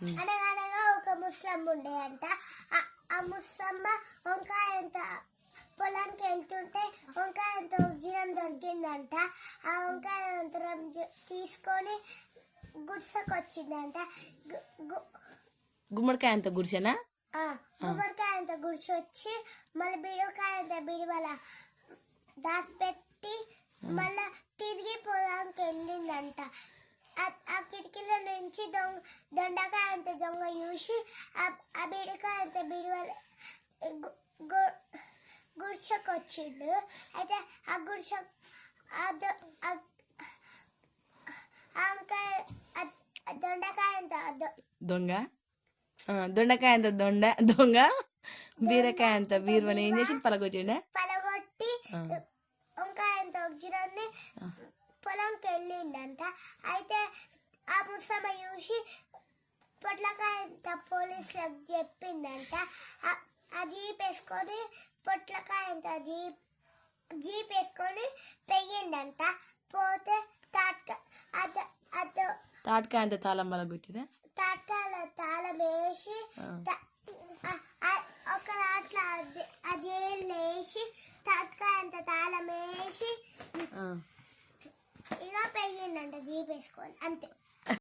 అనగనగా ఒక ముసలమ్మ ఉండేయంట. ఆ ముసలమ్మ వంకాయంత పొలానికి వెళ్తుంటే వంకాయంత ఉజ్జరం దొరికిందంట. ఆ వంకాయంతరం తీసుకొని గుడిసెకు వచ్చిందంట. గుమ్మడికాయ అంత గుడిసెనా? గుమ్మడికాయ అంత గుడిసి వచ్చి మళ్ళీ బీరకాయ అంత బిడివల దాచిపెట్టి మళ్ళా తిరిగి పొలానికి వెళ్ళిందంట. ఆ కిటికీల నుంచి దొండకాయ అంత దొంగ చూసి ఆ బీరకాయ అంత బిడివల గుడిసెకు వచ్చిండు. అయితే ఆ గుడిసె దొండకాయ అంత దొంగ దొండకాయ అంత దొంగ బీరకాయ అంత బీరువని ఏం చేసి పలగొట్టి వంకాయ అంత ఉజ్జరాన్ని పొలంకి వెళ్ళిండంట. అయితే ఆ ముసలమ్మ చూసి పొట్లకాయ అంత పోలీసులకు చెప్పిందంట. ఆ జీప్ వేసుకొని పొట్లకాయ అంత జీప్ వేసుకొని పెయ్యిండంట. పోతే తాటకాయ అంత తాళం పలగొట్టిరా? తాటాల తాళం వేసి ఒక దాంట్లో ఆ జైలు వేసి తాటకాయ అంత తాళం వేసి ఇక పెయ్యిండంట జీప్ వేసుకొని. అంతే.